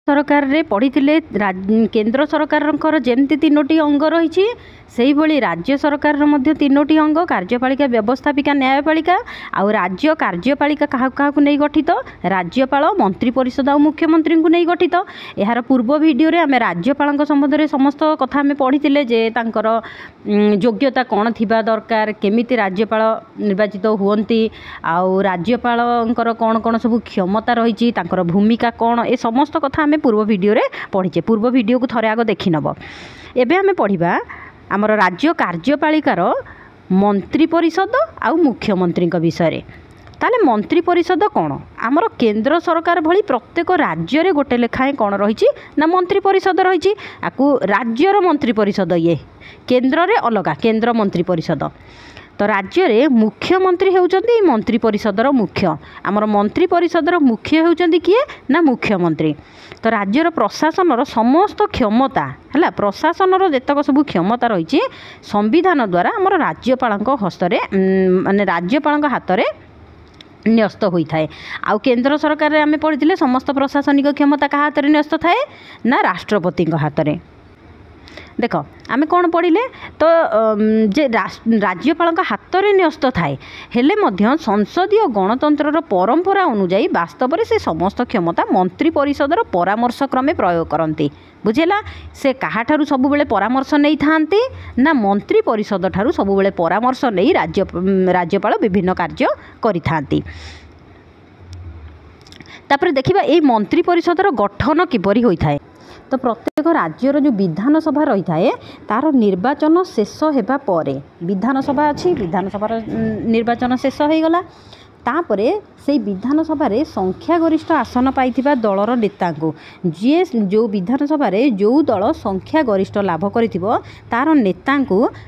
सरकार रे पढ़ी केंद्र सरकार जमती तीनोटी अंग रही से भली राज्य सरकार मध्य तीनोटी अंग कार्यपालिका व्यवस्थापिका न्यायपालिका आउ राज्य कार्यपालिका क्या नहीं गठित राज्यपाल मंत्री परिषद और मुख्यमंत्री को नहीं गठित। यार पूर्व वीडियो रे आमे राज्यपाल संबंध में समस्त कथा आमे पढ़ी जे तांकर योग्यता कौन थिबा दरकार केमिति राज्यपाल निर्वाचित हुवंती आउ राज्यपाल कौन कौन सब क्षमता रही भूमिका कौन ए समस्त कथा आमे पूर्व वीडियो रे पढ़ीचे। पूर्व वीडियो को थरे आग देखि नब। एबे आमे पढ़िबा आमर राज्य कार्यपालिकार मंत्री परिषद आउ मुख्यमंत्री विषय रे। ताले मंत्री परिषद कौन आमर केंद्र सरकार भली प्रत्येक राज्य रे गोटे लेखाएं कौन रही ना मंत्री परिषद रही आकु राज्यर मंत्री परिषद ये केंद्र रे अलगा केंद्र मंत्री परिषद। तो राज्य रे मुख्यमंत्री होउचंदी मंत्री परिषदर मुख्य आमर मंत्री परिषदर मुख्य होउचंदी किए ना मुख्यमंत्री। तो राज्यर प्रशासनर समस्त क्षमता है प्रशासनर जेतक सब क्षमता रही संविधान द्वारा आमर राज्यपाल हस्तरे माने राज्यपाल हाथ में न्यस्त होता है। आउ केंद्र सरकार रे आमे पढ़ी समस्त प्रशासनिक क्षमता क्या हाथ में न्यस्त थाए ना राष्ट्रपति हाथ में। देख आमे कौन पढ़िले तो जे राज्यपाल हाथ में न्यस्त थाए हेले मध्य संसदीय गणतंत्र परंपरा अनुजाई वास्तव में से समस्त क्षमता मंत्री परिषदर परामर्श क्रमे प्रयोग करती। बुझेला से कहाठारू सब बेले परामर्श नहीं थांती ना मंत्री परिषद ठारू सब बेले परामर्श नहीं राज्यपाल विभिन्न कार्य करिथांती। तापर देखिबा ए मंत्री परिषदर गठन किपरि होइथाए। तो प्रत्येक राज्यर जो विधानसभा रही थाए तार निर्वाचन शेष होगा पर विधानसभा अच्छी विधानसभार निर्वाचन शेष हो गला तापरे से विधानसभा संख्यागरिष्ठ आसन पाई दलर नेता जी जो विधानसभा जो दल संख्यागरिष्ठ लाभ करिथिबो तार नेता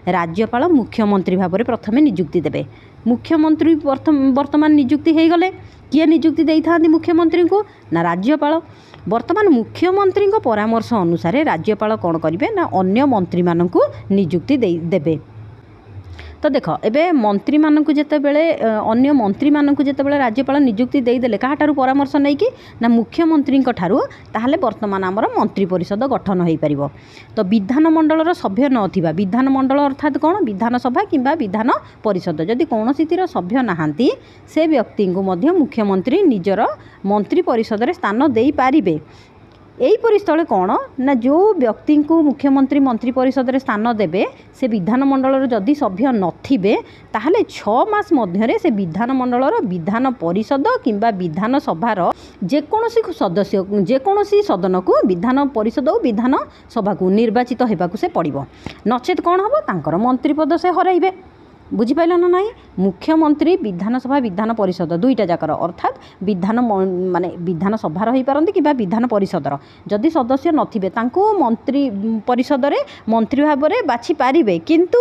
राज्यपाल मुख्यमंत्री भाव में प्रथम नियुक्ति देबे। मुख्यमंत्री वर्तमान नियुक्ति हो गले किए नियुक्ति देई थांती मुख्यमंत्री को ना राज्यपाल। वर्तमान मुख्यमंत्री परामर्श अनुसार राज्यपाल कौन करेंगे ना अन्य मंत्री मानू नियुक्ति देबे। तो देख एबे मंत्री मानू जितेबले अन्य मंत्री मानू जितेबले राज्यपाल नियुक्ति देदेले क्या परामर्श नहीं कि ना मुख्यमंत्री ठारू ताहले वर्तमान आमर मंत्री परिषद गठन हो पार। तो विधानमंडल सभ्य नथिबा विधानमंडल अर्थात कौन विधानसभा किंबा विधान परिषद जदि कौन सितिर सभ्य नहांती से व्यक्ति को मध्य मुख्यमंत्री निजर मंत्री परिषद रे स्थान दे पारिबे। यहीपरि स्थले कौन ना जो व्यक्ति को मुख्यमंत्री मंत्री परिषद रे स्थान देबे से विधानमंडल जदि सभ्य नथिबे ताहले 6 मास मध्यरे से विधानमंडल विधान परिषद किंबा विधानसभार जेकोसी सदस्य जेकोसी सदन को विधान परिषद और विधान सभा को निर्वाचित होगाकू से पड़िबो नचेत कौन हम तांकर मंत्री पद से हराइबे। बुझिपाइल ना नहीं मुख्यमंत्री विधानसभा विधान परिषद दुईटा जाकर अर्थात विधान माने विधानसभा रही पारती कि विधान परिषदर जदि सदस्य नथिबे तांको मंत्री परिषद रे मंत्री भाव में बाछि पारिबे। किंतु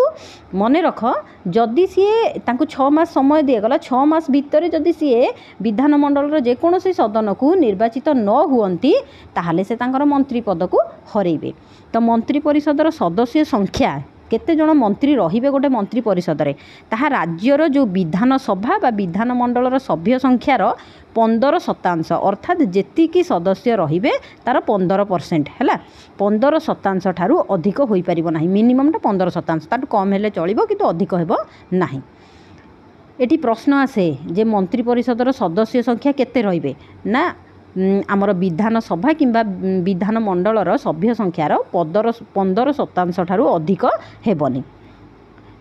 मने रख जदि सीए तांको 6 मास समय दिगला 6 मास भितर जदि सीए विधानमंडल जेकोसी सदन को निर्वाचित न हुअंती ताहले से तांकर मंत्री पद को हरइबे। तो मंत्री परिषदर सदस्य संख्या केते जन मंत्री रहिबे गोटे मंत्री परिषद रे ताहा राज्यर जो विधानसभा बा विधानमंडलर सभ्य संख्यार 15% अर्थात जेतिकी सदस्य रहिबे तार 15% है 15% ठारू अधिक होई परिबो नाही। मिनिमम 15% ताटू कम हेले चलिबो किंतु अधिक हेबो नाही। एटी प्रश्न आसे जे मंत्री परिषदर सदस्य संख्या केते रहिबे ना आमर विधानसभा किंबा विधानमंडलर सभ्य संख्यार 15% ठारू अधिक हेबनी।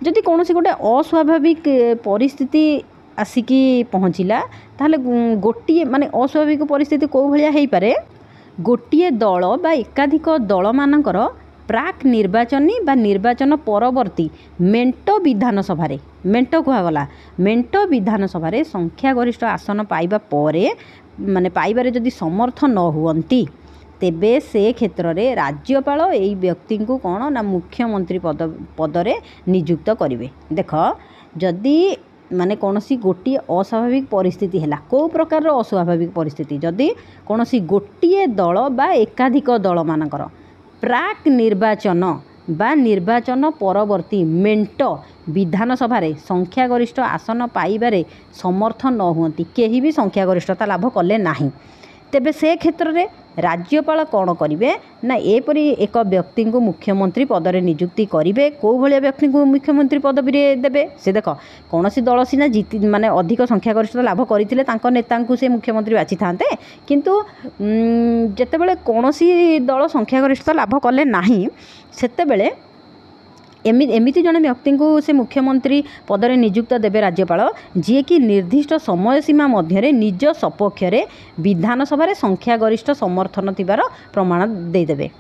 जदि कौन गोटे अस्वाभाविक परिस्थिति आसिकी पहुँचला ताहले गोटे माने अस्वाभाविक परिस्थिति कौ भलिया हेई पारे गोटे दल बा एकाधिक दल मानकर प्राक निर्वाचनी बा निर्वाचन परवर्ती मेंट विधानसभा मेंट कहगला मेंट विधानसभा संख्यागरिष्ठ आसन पाइबा परे माने पाइबारे जदि समर्थ न हुअंती तेबे से क्षेत्र में राज्यपाल यही व्यक्ति को कौन ना मुख्यमंत्री पदरे नियुक्त करेंगे। देख जदि माने कौन सी गोटे अस्वाभाविक परिस्थिति है को प्रकार अस्वाभाविक परिस्थिति जदि कौन सी गोटे दल बा एकाधिक दल मानकर प्राक निर्वाचन बा निर्वाचन परवर्ती मेंट विधानसभा संख्यागरिष्ठ आसन पाइबारे समर्थ न हुअंती केही भी संख्यागरिष्ठता लाभ कले नाही तेबे से क्षेत्र में राज्यपाल कौन करेंगे ना एपरी एक व्यक्ति को मुख्यमंत्री पद में नियुक्ति करेंगे कौ भाया व्यक्ति को मुख्यमंत्री पदवी देवे से देख कौन दल सीना जीति माने अधिक संख्यागरिष्ठता लाभ करते नेता को से मुख्यमंत्री बाची था किंतु जितेबाला कौन दल संख्यागरिष्ठता लाभ कले ना सेतेबेले एमिति जड़े व्यक्ति को से मुख्यमंत्री पद में नियुक्त देवे राज्यपाल जी कि निर्दिष्ट समय सीमा मध्य निज सपक्ष विधानसभा संख्यागरिष्ठ समर्थन थिबार प्रमाण देदेवे।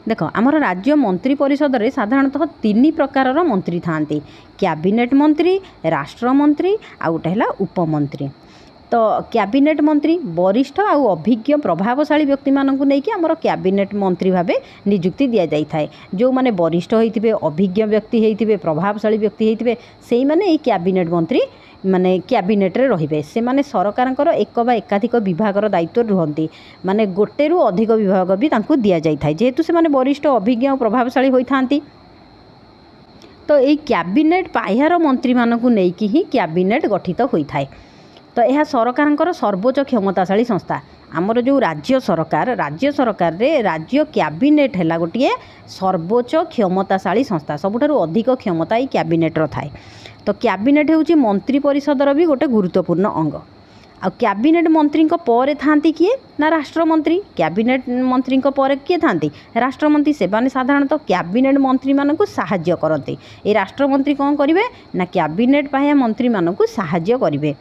देख आमर राज्य मंत्री परिषद रे साधारणतः 3 प्रकार मंत्री थांती कैबिनेट मंत्री राष्ट्रमंत्री आ गोटे है उपमंत्री। तो कैबिनेट मंत्री वरिष्ठ आउ अभिज्ञ प्रभावशाली व्यक्ति मानक नहीं आमर कैबिनेट मंत्री भाव नियुक्ति दि जाए जो माने वरिष्ठ होते अभिज्ञ व्यक्ति होते प्रभावशाली व्यक्ति होते से माने कैबिनेट मंत्री माने कैबिनेट रे रहिबे से माने सरकारकर एक बा एकाधिक विभागर दायित्व रुहंती माने गोटेरु अधिक विभाग भी तांकु दिया जाय थाय जेहेतु से माने वरिष्ठ अभिज्ञ और प्रभावशाली होइथांती। तो यही कैबिनेट पाह्यार मंत्री मानक नहीं कि ही कैबिनेट गठित होइथाय। तो यह सरकार सर्वोच्च क्षमताशाली संस्था आमर जो राज्य सरकार रे राज्य कैबिनेट है गोटे सर्वोच्च क्षमताशाली संस्था सबुठारु अधिक क्षमता ही कैबिनेट थाए। तो कैबिनेट हूँ मंत्री परिषदर भी गोटे गुरुत्वपूर्ण अंग। आ कैबिनेट मंत्री पर थांती किए ना राष्ट्रमंत्री कैबिनेट मंत्री पर किए थांती राष्ट्रमंत्री से माने साधारणतः कैबिनेट मंत्री मानक साहाय्य करते ये राष्ट्रमंत्री कौन करेंगे ना कैबिनेट पाह्या मंत्री मानक साहाय्य करेंगे।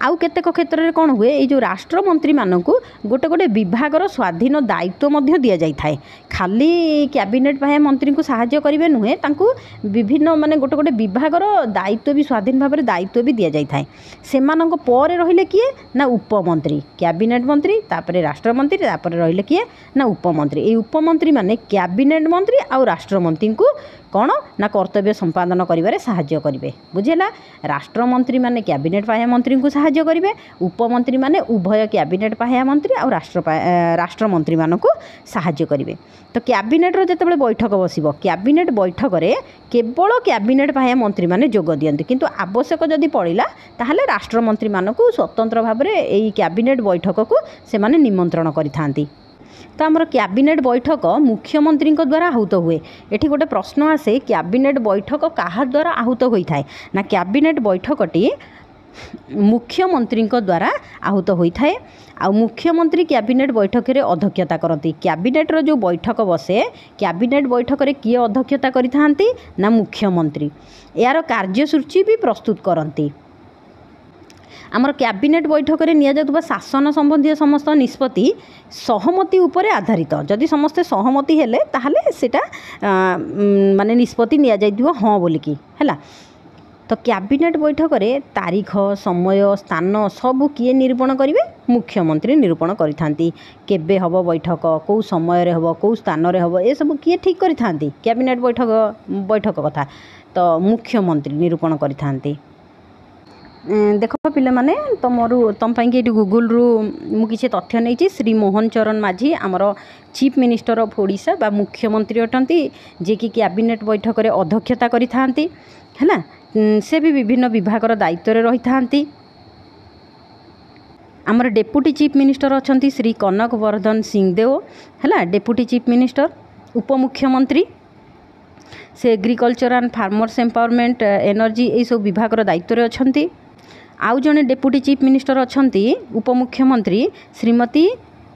आउ केतेक क्षेत्र में कौन हुए ये जो राष्ट्रमंत्री मानक गोटे गोटे विभागर स्वाधीन दायित्व मध्य दि जाए खाली कैबिनेट पाह्या मंत्री को साहाय्य करेंगे नुहे तांकु विभिन्न माने गोटे गोटे विभागर दायित्व भी स्वाधीन भाव में दायित्व भी दि जाए से पर रहिले किए ना उपमंत्री कैबिनेट मंत्री तापरे राष्ट्रमंत्री तापरे रहिले किए ना उपमंत्री ये उपमंत्री माने कैबिनेट मंत्री और राष्ट्रमंत्री को कौन ना कर्तव्य संपादन करिबारे साहाय्य करेंगे बुझेला। राष्ट्रमंत्री माने कैबिनेट पाह्या मंत्री को साहाय्य करेंगे उपमंत्री माने उभय कैबिनेट पाह्या मंत्री और राष्ट्रमंत्री मानक साहाय्य करेंगे। तो कैबिनेट रो जेतेबेले बैठक बसिबो कैबिनेट बैठक रे केवल कैबिनेट पाह्या मंत्री माने जोग दियंती किंतु आवश्यक जदि पड़िला ताहले राष्ट्रमंत्री मानक स्वतंत्र भाव में एई कैबिनेट बैठक को से माने निमंत्रण करिथांती। तो आमर कैबिनेट बैठक मुख्यमंत्री द्वारा आहूत हुए एठी गोटे प्रश्न आसे कैबिनेट बैठक कहा द्वारा आहूत होता है ना कैबिनेट बैठकटी मुख्यमंत्री द्वारा आहूत होता है। आ मुख्यमंत्री कैबिनेट बैठक रे अध्यक्षता करती कैबिनेट रो जो बैठक बसे कैबिनेट बैठक रे किए अध्यक्षता करिथांती ना मुख्यमंत्री यार कार्यसूची भी प्रस्तुत करती। आमर कैबिनेट बैठक में निया शासन संबंधी समस्त निष्पत्ति सहमति उपरे आधारित जदि समस्ते सहमति हेले ताहले सेटा माने निष्पत्ति निया जाइदिबो हाँ बोलिकी हैला। तो कैबिनेट बैठक में तारीख समय स्थान सब किए निरूपण करेंगे मुख्यमंत्री निरूपण करिथांती केबे हब बैठक कौ समय रे हब कौ स्थान रे हब ए सब किए ठीक करिथांती कैबिनेट बैठक कथा तो मुख्यमंत्री निरूपण करिथांती। देख पिले माने तुम ये गूगल रु मु किसी तथ्य नहीं श्री मोहन चरण माझी आमर चीफ मिनिस्टर ऑफ ओडिशा बा मुख्यमंत्री अटंती जे कि कैबिनेट बैठक रे अध्यक्षता करिथांती हैला से भी विभिन्न विभागर दायित्व रे रहिथांती। आमर डेप्यूटी चीफ मिनिस्टर अछंती श्री कनक वर्धन सिंहदेव हैला डेप्यूटी चीफ मिनिस्टर उपमुख्यमंत्री से agriculture and farmers empowerment energy ये सब विभागर दायित्व रे अछंती। आउ जने डेप्यूटी चीफ मिनिस्टर अछंती उपमुख्यमंत्री श्रीमती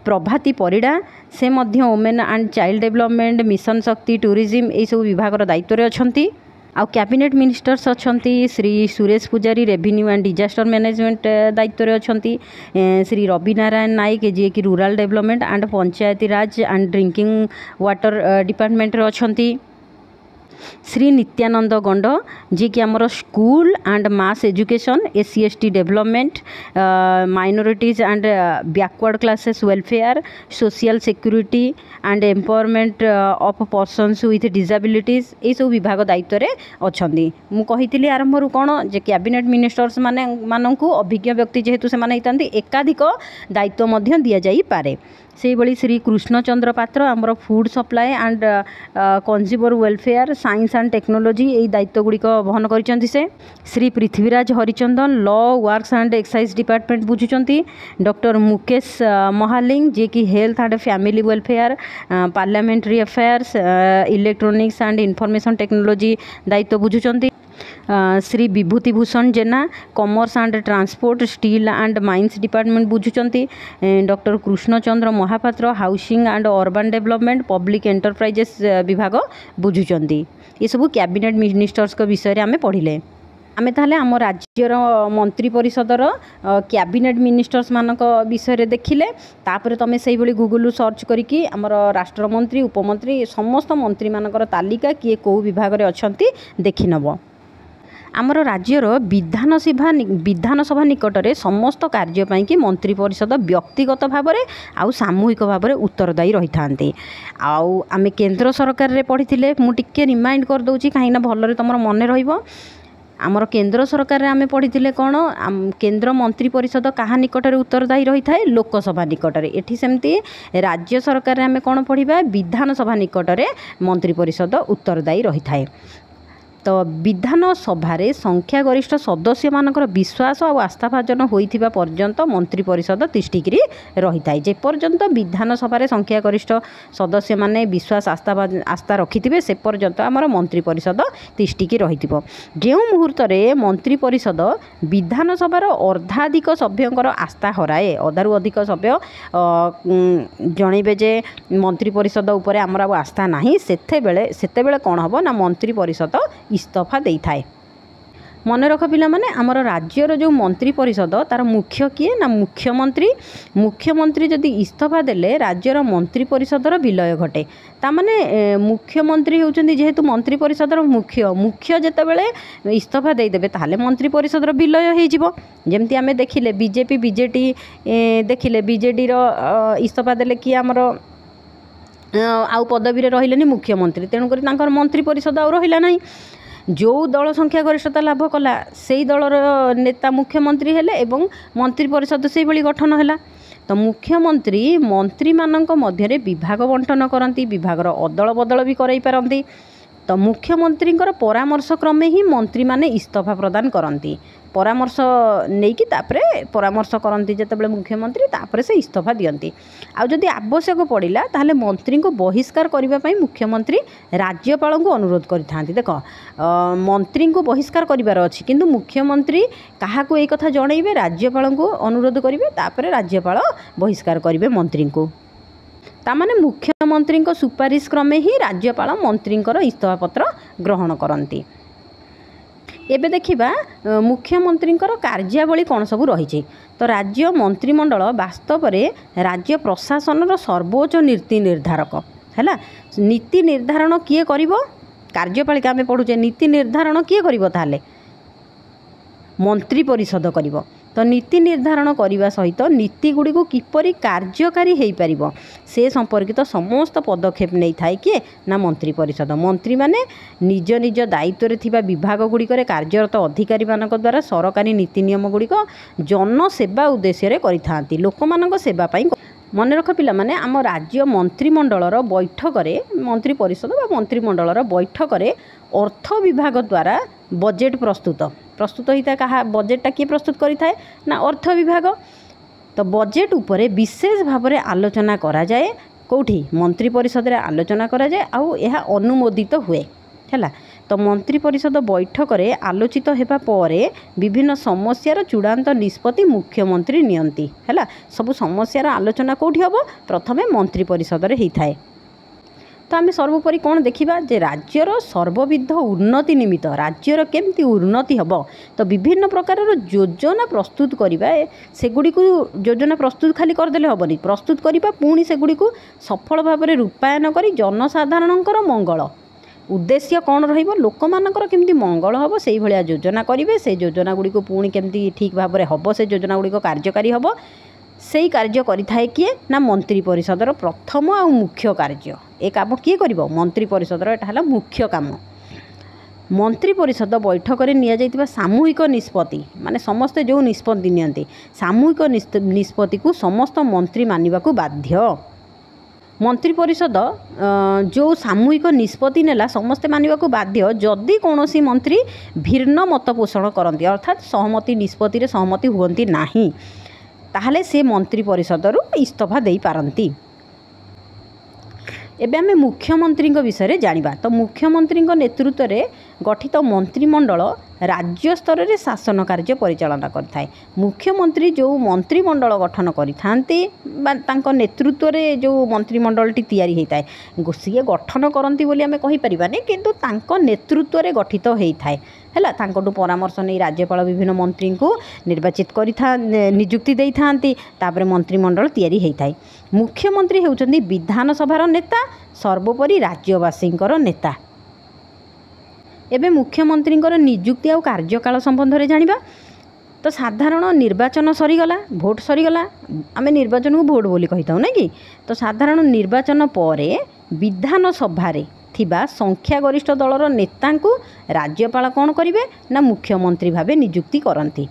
प्रभाती परिड़ा से मध्य women and child development mission Shakti tourism ये सब विभागर दायित्व रे अछंती। आउ कैबिनेट मिनिस्टर्स अछंती Shri Suresh Pujari revenue and disaster management दायित्व रे अछंती श्री रवि नारायण नायक जी कि rural development and Panchayati Raj and drinking water department रे अछंती। श्री नित्यानंद गंड जी कि आमर school and mass education SC/ST development minorities and backward classes welfare social security and empowerment of persons with disabilities ये सब विभाग दायित्व रे अछंदी। मु कहितली आरंभ रु कोन जे कैबिनेट मिनिस्टर्स माननकु अभिज्ञ व्यक्ति जेहेतु से माने एकाधिक दायित्व मध्य दिया जाई पारे सेहिभଳି श्री कृष्णचंद्र पात्र आमर food supply and consumer welfare science and technology यही दायित्व गुड़िक वहन कर Shri Prithviraj Harichandan law works and excise department बुझुंट डॉक्टर मुकेश महालिंग जे कि health and family welfare parliamentary affairs electronics and information technology दायित्व बुझुंट Shri Bibhutibhushan Jena commerce and transport steel and mines department बुझुंट doctor Krishnachandra Mahapatra housing and urban development public enterprises विभाग बुझुंट ये सब कैबिनेट मिनिस्टर्स विषय आम पढ़िले आमे ताहले आम राज्यर मंत्री परिषदर कैबिनेट मिनिस्टर्स मानक विषय देखिले तापर तुम से गूगल सर्च करिकी आमर राष्ट्रमंत्री उपमंत्री समस्त मंत्री मानकर तालिका किए कौ विभाग रे अछंती देखि नब आमर राज्यर विधानसभा निकट में समस्त कार्य कि मंत्री परिषद व्यक्तिगत भाव में आउ सामूहिक भाव में उत्तरदायी रही था आउ आमे केंद्र सरकार रे पढ़ी मुझे रिमाइंड कर दूची कहीं भलरे तुम मन रहिबो आमर केंद्र सरकार रे आमे पढ़ी कौन केंद्र मंत्री परिषद कहा निकट में उत्तरदायी रही था लोकसभा निकट में एठी सेमती राज्य सरकार रे आमे कौन पढ़ा विधानसभा निकट में मंत्री परिषद उत्तरदायी रही था तो विधानसभा संख्यागरिष्ठ सदस्य मानकर विश्वास और आस्थाभाजन होइथिबा पर्यंत मंत्री परिषद तिष्ठिकी रही था जे पर्यंत विधानसभा संख्यागरिष्ठ सदस्य माने विश्वास आस्था रखिथिबे से पर्यंत आमर मंत्री परिषद तिष्ठिकी रही जो मुहूर्त मंत्री परिषद विधानसभार अर्धाधिक सभ्यंकर आस्था हराए अधारू अधिक सभ्य जनइबे जे मंत्री परिषद उपरे आमर आस्था नाही सेतेबेले कौन हम ना मंत्री परिषद इस्तफा दे थाए मन रख पिला माने आमर राज्यर जो मंत्री परिषद तार मुख्य किए ना मुख्यमंत्री जदि इस्तफा देले राज्यर मंत्री परिषदर विलय घटे तामाने मुख्यमंत्री होउचंदी जेहेतु मंत्री परिषदर मुख्य जेतेबेले इस्तफा दे देबे ताले मंत्री परिषदर विलय हो जिवो जेमती आमे देखिले बीजेपी बीजेडी देखिले बीजेडी रो इस्तफा देले कि आमर आउ पदवी रे रहिलेनी मुख्यमंत्री तेणुकर तांकर मंत्री परिषद आउ रहिला नाही जो दल संख्यागरिष्ठता लाभ कला से दलर नेता मुख्यमंत्री हेले एवं मंत्री परिषद से भली गठन है तो मुख्यमंत्री मंत्री मानक मध्य विभाग बंटन करती विभागर अदल बदल भी कराई पारती तो मुख्यमंत्री परामर्श क्रमे ही मंत्री माने इस्तफा प्रदान करती परामर्श नहीं कि परामर्श करती जितेबाला मुख्यमंत्री तापर से इस्तफा दियंती आउ जदि आवश्यक पड़ा ताहले मंत्री को बहिष्कार करने मुख्यमंत्री राज्यपाल को अनुरोध करते देख मंत्री को बहिष्कार करार अच्छी किंतु मुख्यमंत्री क्या एक कथा जनइबे राज्यपाल को अनुरोध करेंगे तापर राज्यपाल बहिष्कार करेंगे मंत्री को तामाने मुख्यमंत्री सुपारिश क्रमे ही राज्यपाल मंत्री इस्तफा पत्र ग्रहण करती एबे देखिबा मुख्यमंत्री कार्यावली कौन सब रही तो राज्य मंत्रिमंडल वास्तव में राज्य प्रशासन सर्वोच्च नीति निर्धारक है नीति निर्धारण किए करिवो कार्यपालिका आम पढ़ुचे नीति निर्धारण किए करिवो ताले मंत्री परिषद करिवो तो नीति निर्धारण करने सहित नीति गुड़ी को किपरि कार्यकारी हो पार से संपर्कित समस्त पदक्षेप नहीं थाए किए ना मंत्री परिषद मंत्री माने निज निज दायित्व थिबा विभाग गुड़िक कार्यरत अधिकारी मानक द्वारा सरकारी नीति नियम गुड़िक जनसेवा उद्देश्य करिथांती लोकमानक सेवा पाई मन रख पिला माने आम राज्य मंत्रिमंडलर बैठक मंत्री परिषद बा मंत्रिमंडलर बैठक अर्थ विभाग द्वारा बजेट प्रस्तुत होता है कहा बजेटा किए प्रस्तुत करें ना अर्थ विभाग तो बजेट उपरे विशेष भाव में आलोचना करा जाए कौटी मंत्री परिषद रे आलोचना करा जाए आउ यह अनुमोदित हुए है तो मंत्री परिषद बैठक रे आलोचित हेबा परे विभिन्न समस्यार चूड़ांत निष्पत्ति मुख्यमंत्री नियंती है सब समस्यार आलोचना कौटी हम प्रथमे मंत्री परिषद रे होता है तो आम सर्वोपरि कौन देखा जे राज्यर सर्वविध उन्नति निमित्त राज्यर केमती उन्नति हम तो विभिन्न प्रकार योजना प्रस्तुत करवा सेगुड़ी योजना प्रस्तुत खाली करदे हेनी प्रस्तुत करवा पुणी सेगुड़ी सफल भाव में रूपायन कर जनसाधारणकर मंगल उद्देश्य कौन रोक मानकर केमती मंगल हम से भाया योजना करेंगे से योजना गुड़ी पुणी केमती ठीक भाव में हम से योजना गुड़ी कार्यकारी हम से कार्य करें किए ना मंत्री परिषदर प्रथम आ मुख्य कार्य ए काम किए कर मंत्री परिषदर एटा मुख्य काम मंत्री परिषद बैठक में नि सामूहिक निष्पत्ति माने समस्ते जो निष्पत्ति नियंती सामूहिक निष्पत्ति को समस्त मंत्री मानवा को बाध्य। मंत्री परिषद जो सामूहिक निष्पत्ति नेला समस्ते मानवा को बाध्य जदि कौन मंत्री भिन्न मत पोषण करती अर्थात सहमति निष्पत्ति रे सहमति हुअंती नाही ताहले से मंत्री परिषद रु इस्तीफा दे पारंती। एबे आमे मुख्यमंत्री विषय जानिबा। तो मुख्यमंत्री नेतृत्व में गठित मंत्रिमंडल राज्य स्तर में शासन कार्य परिचालना करथाय। मुख्यमंत्री जो मंत्रिमंडल गठन करिथांती तांको नेतृत्व में जो मंत्रिमंडलटी तैयारी होता है सी गठन करती बोली आमे कहि परिबानी किंतु तांको नेतृत्व में गठित होता है तांकोटू परामर्श नहीं राज्यपाल विभिन्न मंत्री को निर्वाचित करिथा नियुक्ति देई थांती तापर मंत्रिमंडल तैयारी होता है। मुख्यमंत्री होउचंदी विधानसभार नेता सर्वोपरि राज्यवासींकर नेता। एबे मुख्यमंत्री नियुक्ति और कार्यकाल संबंध में जानिबा। तो साधारण निर्वाचन सरीगला भोट सरीगला आम निर्वाचन को भोट बोली कही था ना कि तो साधारण निर्वाचन पर विधानसभा थिबा संख्यागरिष्ठ दलर नेता को राज्यपाल कौन करेंगे ना मुख्यमंत्री भावे नियुक्ति करती।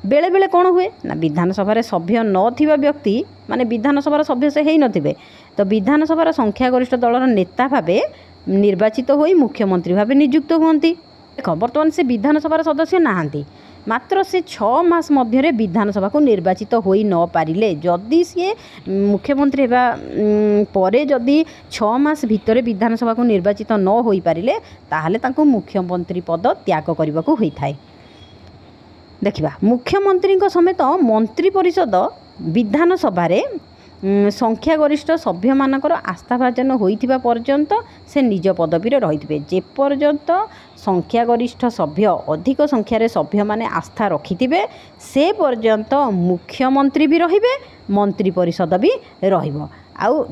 बेले बेले कौन हुए ना विधानसभा सभ्य नथिबा व्यक्ति माने विधानसभा सभ्य से ही नथिबे तो विधानसभा संख्यागरिष्ठ दलर नेता भावे निर्वाचित होई मुख्यमंत्री भावे नियुक्त हुअंती। देख बर्तमान से विधानसभा सदस्य नहांती मात्र से 6 मास मध्य विधानसभा को निर्वाचित होई न पारिले जदि सी मुख्यमंत्री हेबा परे जदि 6 मास भितर विधानसभा को निर्वाचित न होई पारिले ताहले तांको मुख्यमंत्री पद त्याग करने को होता है। देखिबा मुख्यमंत्री समेत मंत्री परिषद विधानसभा संख्यागरिष्ठ सभ्य मानकर आस्थाभाजन होइथिबा पर्यंत से निज पदवी रही जे पर्यंत संख्यागरिष्ठ सभ्य अधिक संख्यार सभ्य माने आस्था रखिथिबे से पर्यंत मुख्यमंत्री भी रहिबे मंत्री परिषद भी रहिबो आउ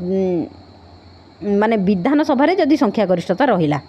माने विधानसभा रे जदि संख्यागरिष्ठता रहिला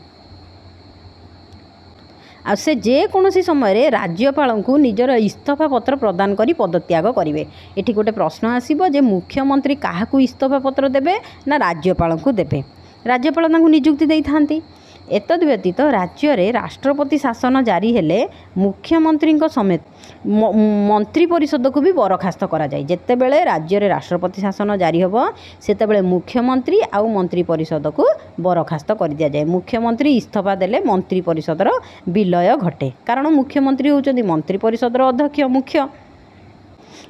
आ से जेकोसी समय राज्यपाल को निजर इस्तीफा पत्र प्रदान करी पदत्याग करेंगे। एठी गोटे प्रश्न आसीबो जे मुख्यमंत्री काहाकू इस्तीफा पत्र देबे ना राज्यपाल को देबे। राज्यपाल तांकू नियुक्ति देई थांती। एतद व्यतीत राज्य रे राष्ट्रपति शासन जारी हेले मुख्यमंत्री समेत मंत्री परिषद को भी बरखास्त करा जाए। जेते बेले राज्य रे राष्ट्रपति शासन जारी होबो सेते बेले मुख्यमंत्री आउ मंत्री परिषद को बरखास्त कर दिया जाए। मुख्यमंत्री इस्तीफा देले मंत्री परिषदर विलय घटे कारण मुख्यमंत्री होउचंदी मंत्री परिषदर अध्यक्ष मुख्य।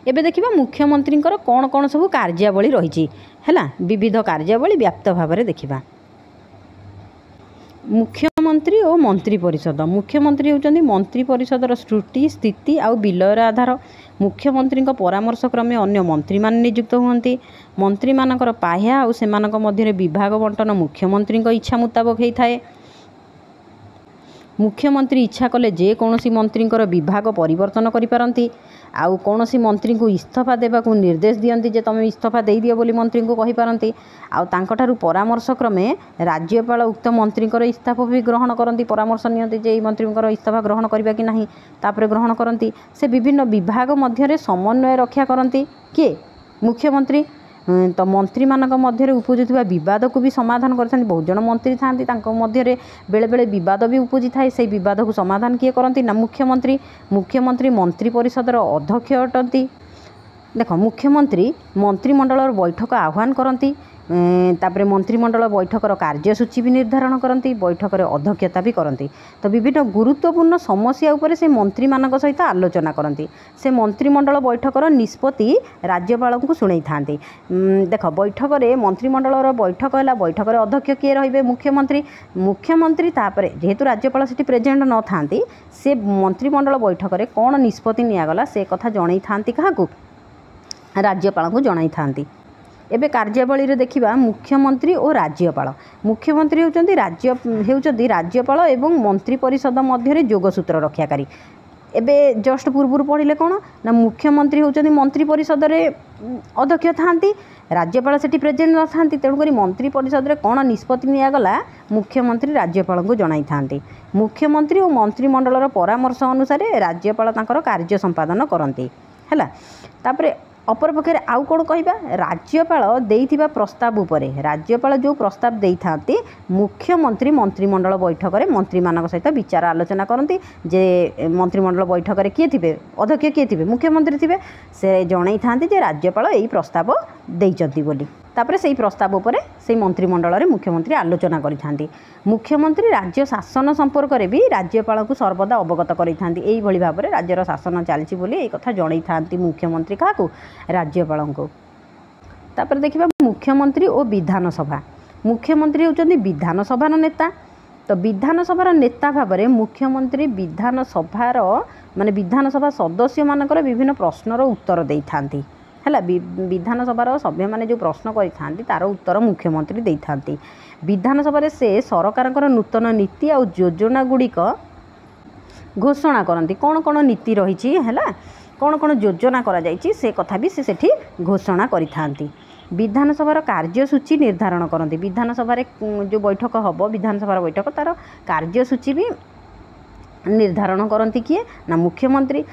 एबे देखिबा मुख्यमंत्री कौन कौन सब कार्यावली रही है विविध कार्यावली व्याप्त भाव में देखिबा। मुख्यमंत्री और मंत्री परिषद मुख्यमंत्री होउचंदी मंत्री परिषदर त्रुटि स्थिति आउ विलयर आधार। मुख्यमंत्री परामर्श क्रमे अन्य मंत्री मान नियुक्त हुअंती। मंत्री मानकर पाह्या आउ सेमानक मध्य विभाग बंटन मुख्यमंत्री इच्छा मुताबक होता है। मुख्यमंत्री इच्छा कले जे कौनसी मंत्री विभाग परिवर्तन करिपारंती आउ कौनसी मंत्री को इस्तीफा देबाकू निर्देश दियंती जे तमे इस्तीफा दे दियो बोली मंत्री को कहि पारंती आउ तांकठारु परामर्श क्रमे राज्यपाल उक्त मंत्री इस्तीफा भी ग्रहण करती परामर्श नियंती जे मंत्री इस्तीफा ग्रहण करबा कि नाही तापरे ग्रहण करती। से विभिन्न विभाग मध्य समन्वय रक्षा करती किए मुख्यमंत्री। तो मंत्री मानक मध्य उपजुवा विवाद को भी समाधान करते। बहुत जन मंत्री था मध्य बेले बेले विवाद भी उपजी थाए से विवाद को समाधान किए करती ना मुख्यमंत्री। मुख्यमंत्री मंत्री परिषदर अध्यक्ष अटंती। देख मुख्यमंत्री मंत्रिमंडल बैठक आह्वान करती तापरे मंत्रिमंडल बैठकर कार्यसूची भी निर्धारण करती बैठक अध्यक्षता भी करती। तो विभिन्न गुरुत्वपूर्ण समस्या उपरे से मंत्री मानक सहित आलोचना करती। से मंत्रिमंडल बैठकर निष्पत्ति राज्यपाल को शुणाई था। देख बैठक में मंत्रिमंडल बैठक है बैठक अध्यक्ष किए रे मुख्यमंत्री। मुख्यमंत्री तापरे जेहेतु राज्यपाल से प्रेजेंट न था से मंत्रिमंडल बैठक में कौन निष्पत्ति निगला से कथा जन था क्या राज्यपाल को जन था। एबे कार्यावली रे देखिबा मुख्यमंत्री और राज्यपाल। मुख्यमंत्री होउचंदी राज्यपाल एवं मंत्री परिषद मध्य जोगसूत्र रक्षाकारी। एबे जस्ट पूर्व पढ़िले कौन ना मुख्यमंत्री होउचंदी मंत्री परिषद रे अध्यक्ष थांती राज्यपाल सेठी प्रेजेंट न थांती तेणुकरी मंत्री परिषद रे कौन निष्पत्ति निगला मुख्यमंत्री राज्यपाल को जनाई थांती। मुख्यमंत्री और मंत्रिमंडलर परामर्श अनुसार राज्यपाल तांकर कार्य संपादन करती है। तापरे अपरपक्षे आउ कौन कहवा राज्यपाल देइथिबा प्रस्ताव उपरे राज्यपाल जो प्रस्ताव देइथांती मुख्यमंत्री मंत्रिमंडल बैठक में मंत्री मान सहित विचार आलोचना करती जे मंत्रिमंडल बैठक में किए थे अध्यक्ष किए थे मुख्यमंत्री थे से जन था राज्यपाल यही प्रस्ताव देइचंती बोली तापर से प्रस्ताव उपरे से मंत्रिमंडल में मुख्यमंत्री आलोचना करिथांती मुख्यमंत्री राज्य शासन संपर्क में भी राज्यपाल को सर्वदा अवगत करिथांती एई भली भाव में राज्यर शासन चलती बोली एई कथा जणई थांती मुख्यमंत्री काकू राज्यपाल को। तापर देखिबा मुख्यमंत्री और विधानसभा मुख्यमंत्री होचंदी विधानसभार नेता तो विधानसभार नेता भाव में मुख्यमंत्री विधानसभार माने विधानसभा सदस्य मानकर विभिन्न प्रश्नर उत्तर दे थांती है विधानसभार सभ्य मैंने जो प्रश्न करि तार उत्तर मुख्यमंत्री दे थांती विधानसभा से सरकार नूतन नीति आ योजना गुड़िक घोषणा करती कौन कौन नीति रही है कौन कौन योजना करा से कथा भी से घोषणा करि विधानसभार कार्यसूची निर्धारण करती विधानसभा जो बैठक हम विधानसभा बैठक तार कार्यसूची भी निर्धारण करती किए ना मुख्यमंत्री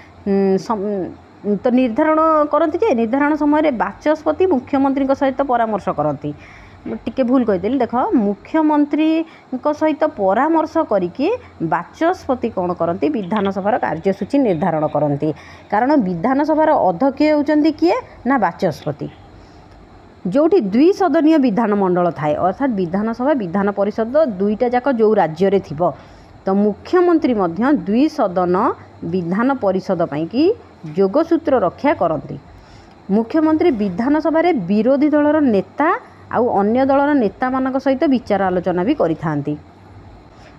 तो निर्धारण करती जे निर्धारण समय बाचस्पति मुख्यमंत्री सहित परामर्श करती टिके भूल कहीदेली देख मुख्यमंत्री सहित परामर्श करके बाचस्पति कौन करती विधानसभार कार्यसूची निर्धारण करती कारण विधानसभार अध्यक्ष होउचंदी किए ना बाचस्पति जोठी द्विसदनीय विधानमंडल थाए अर्थात विधानसभा विधान परिषद दुईटा जाक जो राज्य रे थिबो तो मुख्यमंत्री मध्य द्विसदन विधान परिषद पाई कि योगसूत्र रक्षा करती मुख्यमंत्री विधानसभा विरोधी दलर नेता आउ अन्य दलर नेता मान सहित विचार आलोचना भी करिथांती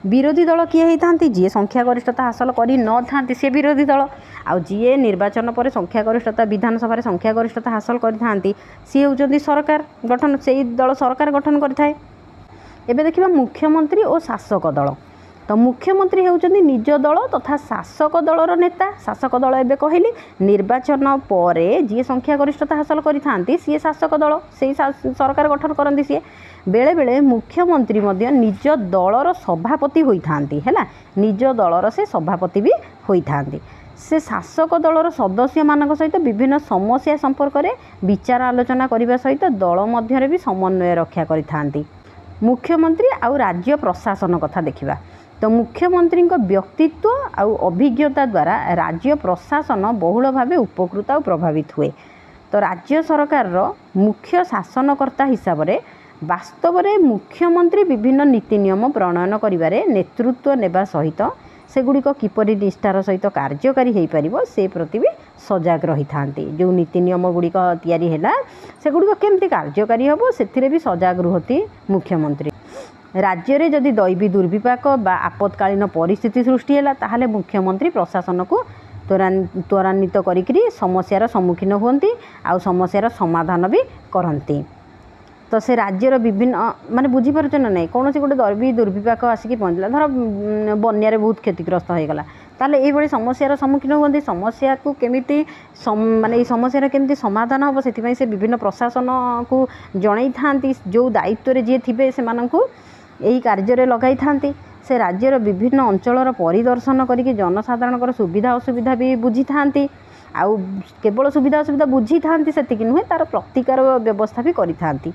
विरोधी दल किए होती जी संख्यागरिष्ठता हासिल करि न थांती से विरोधी दल आउ जी निर्वाचन पर संख्यागरिष्ठता विधानसभा संख्यागरिष्ठता हासिल करिथांती सी होउचंदी सरकार गठन से दल सरकार गठन करिथाए। एबे देखिबा मुख्यमंत्री और शासक दल तो मुख्यमंत्री होउचंदी निज दल तथा शासक दलर नेता शासक दल एबे कहली निर्वाचन पर जी संख्यागरिष्ठता हासिल करिथांती सी शासक दल से सरकार गठन करती सी बेले बेले मुख्यमंत्री मध्य निज दलर सभापति होइथांती हैला निज दलर से सभापति भी होइथांती से शासक दलर सदस्य मान सहित विभिन्न समस्या संपर्क में विचार आलोचना करने सहित दल मध्य भी समन्वय रक्षा करिथांती। मुख्यमंत्री आउ राज्य प्रशासन कथा देखिबा तो मुख्यमंत्री व्यक्तित्व आउ अभिज्ञता द्वारा राज्य प्रशासन बहुल भाव उपकृत और प्रभावित हुए तो राज्य सरकार मुख्य शासनकर्ता हिसाब से वास्तव में मुख्यमंत्री विभिन्न नीति नियम प्रणयन करिबारे नेतृत्व नेबा सहित सेगुड़िक किपरि निष्ठार सहित कार्यकारी हो पार से प्रति भी सजग रही था जो नीति नियम गुड़िक तैयारी है सेगुड़िक केमती कार्यकारी हम से भी सजग रुहति मुख्यमंत्री। राज्य में जदि दैवी दुर्विपाक बा आपत्कालीन परिस्थिति सृष्टि है ताहले मुख्यमंत्री प्रशासन को त्वरान्वित करी समस्यार सम्मुखीन हुंती आउ समस्यार समाधान भी करती तो से राज्यर विभिन्न माने बुझीपार ना नहीं कौन गोटे दैवी दुर्विपाक आसिक पहुँचला धर बन्यारे बहुत क्षतिग्रस्त हो गला ताले ये समस्यार सम्मुखीन हुंती समस्या को केमिति माने समस्यार केमिति समाधान हम से से विभिन्न प्रशासन को जणई थांती जो दायित्व जी थे से यही कार्य लगाई थांती से राज्यर विभिन्न अंचल परिदर्शन करके जनसाधारण सुविधा असुविधा भी बुझी थांती आउ केवल सुविधा असुविधा बुझी थांती से नुहे तार प्रतिकार व्यवस्था भी करि थांती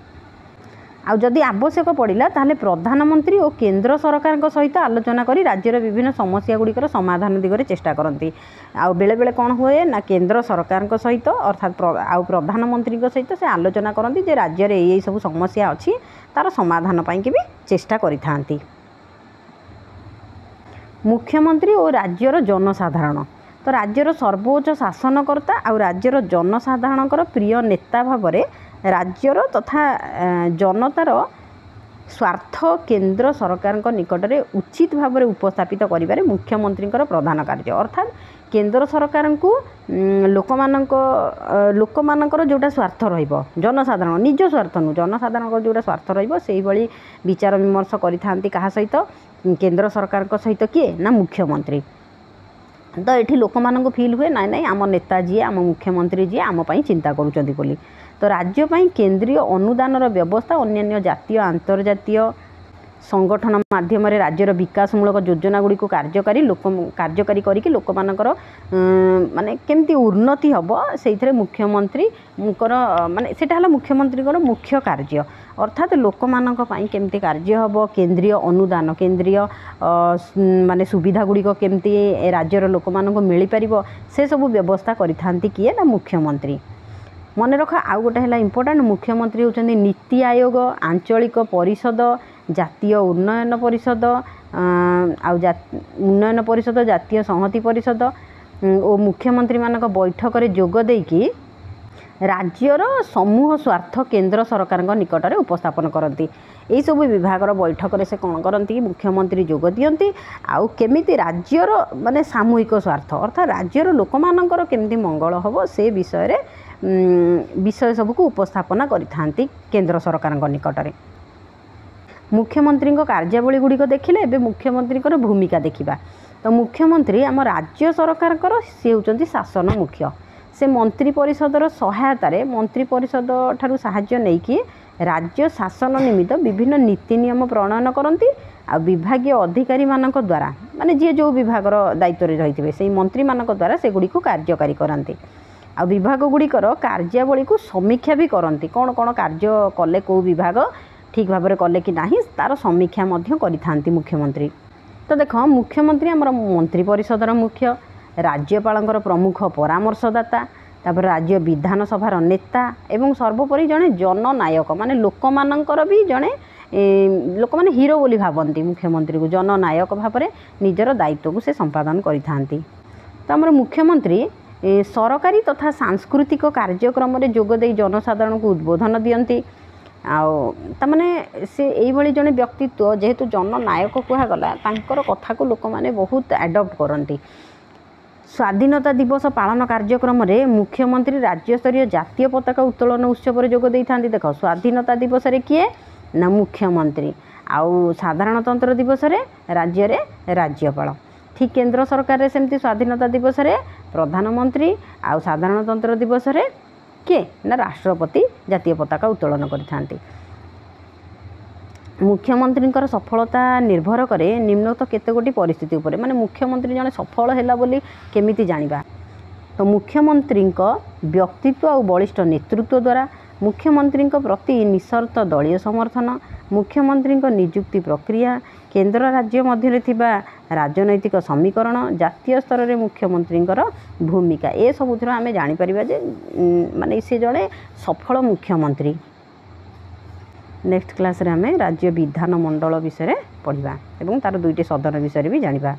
आउ जदि आवश्यक पड़ा ताहले प्रधानमंत्री और केंद्र सरकार सहित आलोचना करी राज्यर विभिन्न समस्या गुड़िकर समाधान दिगरे चेष्टा करती आउ बेले बेले कौन हुए ना केंद्र सरकार सहित अर्थात आउ प्रधानमंत्री सहित से आलोचना करती जे राज्य में यही सब समस्या अच्छी तार समाधान पाई भी चेष्टा करि थांती। मुख्यमंत्री और राज्यर जनसाधारण तो राज्यर सर्वोच्च शासनकर्ता आउ राज्यर जनसाधारण प्रिय नेता भाव में राज्यर तथा जनतार स्वार्थ केंद्र सरकार निकट में उचित भाव में उपस्थापित करिबारे मुख्यमंत्री प्रधान कार्य अर्थात केंद्र सरकार को लोक मानकर जोटा स्वार्थ रहिबो जनसाधारण निज स्वार्थ नु जनसाधारण जोटा स्वार्थ रहिबो सेही भली विचार विमर्श करिथांती कहा सहित केंद्र सरकार सहित किए ना मुख्यमंत्री तो ये लोक मानक फील हुए ना ना आम नेताजी आम मुख्यमंत्री जी आम पाई चिंता करुँच बोली तो राज्य पाई केंद्रीय अनुदान व्यवस्था अन्य जातीय अंतर्जातीय संगठन माध्यम राज्यर विकासमूलक योजना गुड़ी कार्यकारी करी लोक मानकर माने केमती उन्नति हम से मुख्यमंत्री माने सेटा मुख्यमंत्री मुख्य कार्य अर्थात लोक मानक पई केमती कार्य हम केंद्रीय अनुदान केंद्रीय माने सुविधा गुड़िक केमती राज्यर लोक मानक मिल पारिबो से सब व्यवस्था करिथांती किए ना मुख्यमंत्री। मन रख आउ गोटे है इम्पोर्टाट मुख्यमंत्री होचंदी नीति आयोग आंचलिक परिषद जातीय उन्नयन परिषद उन्नयन परिषद जातीय संहति परिषद और मुख्यमंत्री मानक बैठक रे जोग देकी राज्यर समूह स्वार्थ केंद्र सरकार निकट में उपस्थापन करती। यही सब विभाग बैठक से कौन करती मुख्यमंत्री जोग दियंती आउ केमिति राज्यर माने सामूहिक स्वार्थ अर्थात राज्यर लोक मानकर केमिति मंगल हम से विषय सबको उपस्थापना करिथांती केंद्र सरकार निकट में। मुख्यमंत्री कार्यावली गुड़िक देखिले एबे मुख्यमंत्री भूमिका देखा तो मुख्यमंत्री आम राज्य सरकार सी होचंती शासन मुख्य से मंत्री परिषदर सहायतार मंत्री परिषद ठारू साहाय्य नहीं राज्य शासन निमित्त विभिन्न नीति नियम प्रणयन करती आ विभागीय अधिकारी मानक द्वारा माने जी जो विभागर दायित्व रही से मंत्री मानक द्वारा से गुड़ी को कार्यकारी करती आ विभाग गुड़िकर कार्यावली को समीक्षा भी करती कौन कौन कार्य कले कौ विभाग ठीक भाव में कले कि नहीं तार समीक्षा करिथांती मुख्यमंत्री। तो देख मुख्यमंत्री आमर मंत्री परिषदर मुख्य राज्यपाल प्रमुख परामर्शदाता तापर राज्य विधानसभार नेता एवं सर्वोपरि जड़े जननायक माने लोक मानकर भी जड़े लोक माने हीरो बोली भावती मुख्यमंत्री को जननायक भाव में निजर दायित्व को से संपादन करिथांती। तो आमर मुख्यमंत्री सरकारी तथा सांस्कृतिक कार्यक्रम में जोगदे जनसाधारण को उद्बोधन दियंती आने से यही जड़े व्यक्तित्व जेहेतु जननायक कहगला तांकर कथा को लोक मैंने बहुत एडप्ट करती। स्वाधीनता दिवस पालन कार्यक्रम में मुख्यमंत्री राज्यस्तरीय जातीय पताका उत्तोलन उत्सव में जोग देता। देख स्वाधीनता दिवस रे किए ना मुख्यमंत्री आउ साधारणतंत्र दिवस रे राज्य रे राज्यपाल ठीक केंद्र सरकार रे सेमती स्वाधीनता दिवस रे प्रधानमंत्री आउ साधारणतंत्र दिवस रे किए ना राष्ट्रपति जातीय पताका उत्तोलन करथांती। मुख्यमंत्री सफलता निर्भर करे निम्नोक्त केतेगोटी परिस्थिति उपरे माने मुख्यमंत्री जने सफल हैला बोली केमिति जानिबा। तो मुख्यमंत्री व्यक्तित्व और बलिष्ठ नेतृत्व द्वारा मुख्यमंत्री प्रति निशर्त दलीय समर्थन मुख्यमंत्री नियुक्ति प्रक्रिया केंद्र राज्य मध्य थिबा राजनैतिक समीकरण जातीय स्तर में मुख्यमंत्री भूमिका ए सबुथर आम जापर जे माने से जड़े सफल मुख्यमंत्री। नेक्स्ट क्लास रे आम राज्य विधानमंडल विषय पढ़ा और तार दुईटी सदन विषय भी जानिबा।